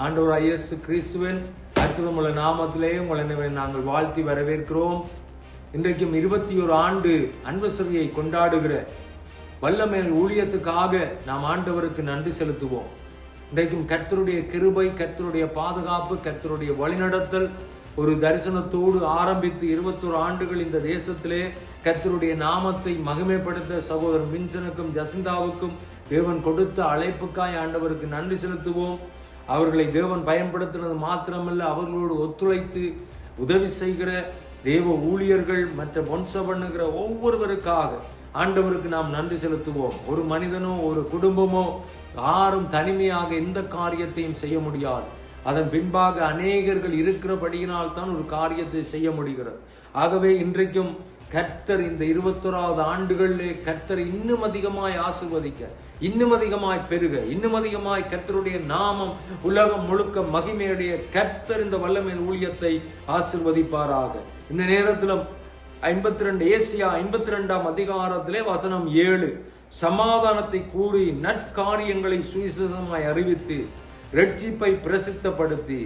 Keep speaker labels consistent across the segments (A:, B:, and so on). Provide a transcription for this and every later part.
A: ஆண்டவராகிய இயேசு கிறிஸ்துவின் அற்புதமுள்ள நாமத்திலே உங்களை நாங்கள் வாழ்த்தி வரவேற்கிறோம். இன்றைக்கும் 21 ஆண்டு அன்வசரியை கொண்டாடுகிற வல்லமையின் ஊழியத்துக்காக நாம் ஆண்டவருக்கு நன்றி செலுத்துவோம். இன்றைக்கும் கர்த்தருடைய கிருபை, கர்த்தருடைய பாதுகாப்பு, கர்த்தருடைய வழிநடத்தல் ஒரு தரிசனத்தோடு ஆரம்பித்து 21 ஆண்டுகள் இந்த தேசத்திலே கர்த்தருடைய நாமத்தை மகிமைப்படுத்த சகோதரர் வின்சனுக்கும் ஜசிந்தாவுக்கும் தேவன் கொடுத்த அழைப்புக்காய் ஆண்டவருக்கு நன்றி செலுத்துவோம். அவர்களை தேவன் பயன்படுத்தினது மாத்திரமல்ல, அவர்களோடு ஒத்துழைத்து உதவி செய்கிற தேவ ஊழியர்கள் மற்ற பொன்ச பண்ணுகிற ஒவ்வொருவருக்காக ஆண்டவருக்கு நாம் நன்றி செலுத்துவோம். ஒரு மனிதனோ ஒரு குடும்பமோ யாரும் தனிமையாக எந்த காரியத்தையும் செய்ய முடியாது. அதன் பின்பாக அநேகர்கள் இருக்கிறபடியினால் தான் ஒரு காரியத்தை செய்ய முடிகிறது. ஆகவே இன்றைக்கும் கர்த்தர் இந்த 21வது ஆண்டுகளிலே கர்த்தர் இன்னும் அதிகமாய் ஆசீர்வதிக்க, இன்னும் அதிகமாய் பெருக, இன்னும் அதிகமாய் கர்த்தருடைய நாமம் உலகம் முழுக்க மகிமையுடைய கர்த்தர் இந்த வல்லமையின் ஊழியத்தை ஆசீர்வதிப்பாராக. இந்த நேரத்திலும் 52 ஏசியா 52ஆம் அதிகாரத்திலே வசனம் 7 சமாதானத்தை கூறி நற்காரியங்களை சுவிசேஷமாய் அறிவித்து இரட்சிப்பை பிரசித்தப்படுத்தி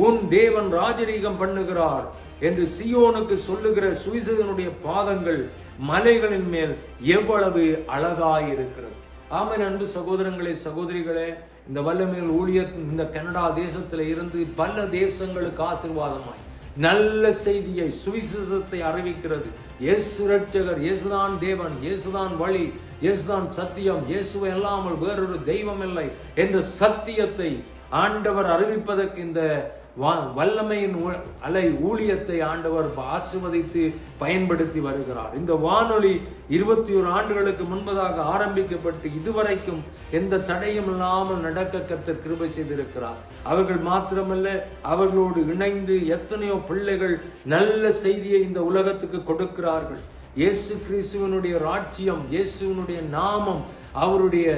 A: உன் தேவன் ராஜரீகம் பண்ணுகிறார் என்று சியோனுக்கு சொல்லுகிற சுவிசேஷனுடைய பாதங்கள் மலைகளின் மேல் எவ்வளவு அழகாயிருக்கிறது. ஆமென். அன்பு சகோதரங்களே, சகோதரிகளே, இந்த வல்லமையில் ஊழியர் இந்த கனடா தேசத்துல இருந்து பல தேசங்களுக்கு ஆசீர்வாதமாய் நல்ல செய்தியை சுவிசேஷத்தை அறிவிக்கிறது. இயேசு ரட்சகர், இயேசுதான் தேவன், இயேசுதான் வழி, இயேசுதான் சத்தியம், இயேசுவை அல்லாமல் வேறொரு தெய்வம் இல்லை என்ற சத்தியத்தை ஆண்டவர் அறிவிப்பதற்கு இந்த வல்லமையின் அலை ஊழியத்தை ஆண்டவர் ஆசீர்வதித்து பயன்படுத்தி வருகிறார். இந்த வானொலி 21 ஆண்டுகளுக்கு முன்பதாக ஆரம்பிக்கப்பட்டு இதுவரைக்கும் எந்த தடையும் இல்லாமல் நடக்க கர்த்தர் கிருபை செய்திருக்கிறார். அவர்கள் மாத்திரமல்ல, அவர்களோடு இணைந்து எத்தனையோ பிள்ளைகள் நல்ல செய்தியை இந்த உலகத்துக்கு கொடுக்கிறார்கள். இயேசு கிறிஸ்துவனுடைய ராஜ்யம், இயேசுவனுடைய நாமம், அவருடைய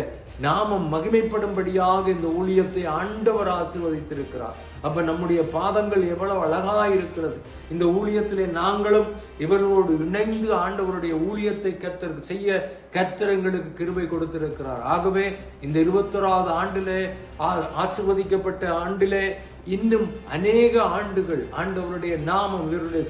A: நாமம் மகிமைப்படும்படியாக இந்த ஊழியத்தை ஆண்டவர் ஆசீர்வதித்திருக்கிறார். அப்ப நம்முடைய பாதங்கள் எவ்வளவு அழகாய் இருக்கிறது. இந்த ஊழியத்திலே நாங்களும் இவர்களோடு இணைந்து ஆண்டவருடைய ஊழியத்தை செய்ய கர்த்தர் எங்களுக்கு கிருபை கொடுத்திருக்கிறார். ஆகவே இந்த 21வது ஆண்டிலே ஆசீர்வதிக்கப்பட்ட ஆண்டிலே இன்னும் அநேக ஆண்டுகள் ஆண்டவருடைய நாமம் இவருடைய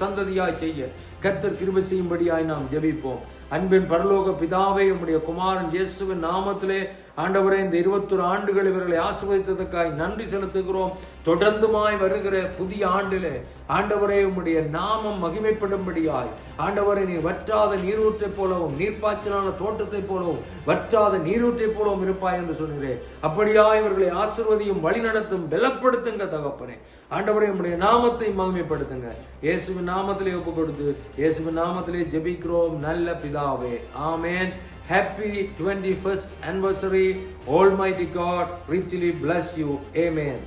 A: சந்ததியாய் செய்ய கர்த்தர் கிருபை செய்யும்படியாய் நாம் ஜெபிப்போம். அன்பின் பரலோக பிதாவே, உம்முடைய குமாரன் இயேசுவின் நாமத்திலே ஆண்டவரே இந்த 21 ஆண்டுகள் இவர்களை ஆசீர்வதித்ததற்காய் நன்றி செலுத்துகிறோம். தொடர்ந்துமாய் வருகிற புதிய ஆண்டிலே ஆண்டவரே உம்முடைய நாமம் மகிமைப்படும்படியாய் ஆண்டவரை நீர் வற்றாத நீரூற்றை போலவும் நீர்ப்பாய்ச்சலான தோட்டத்தை போலவும் வற்றாத நீரூற்றை போலவும் இருப்பாய் என்று சொன்னீரே. அப்படியா இவர்களை ஆசீர்வதியும், வழிநடத்தும், பலப்படுத்துங்க தகப்பனே. ஆண்டவரே உம்முடைய நாமத்தை மகிமைப்படுத்துங்க. இயேசுவின் நாமத்திலே ஒப்பு கொடுத்து இயேசுவின் நாமத்திலே ஜெபிக்கிறோம் நல்ல பிதாவே. ஆமென். Happy 21st anniversary. Almighty God richly bless you. Amen.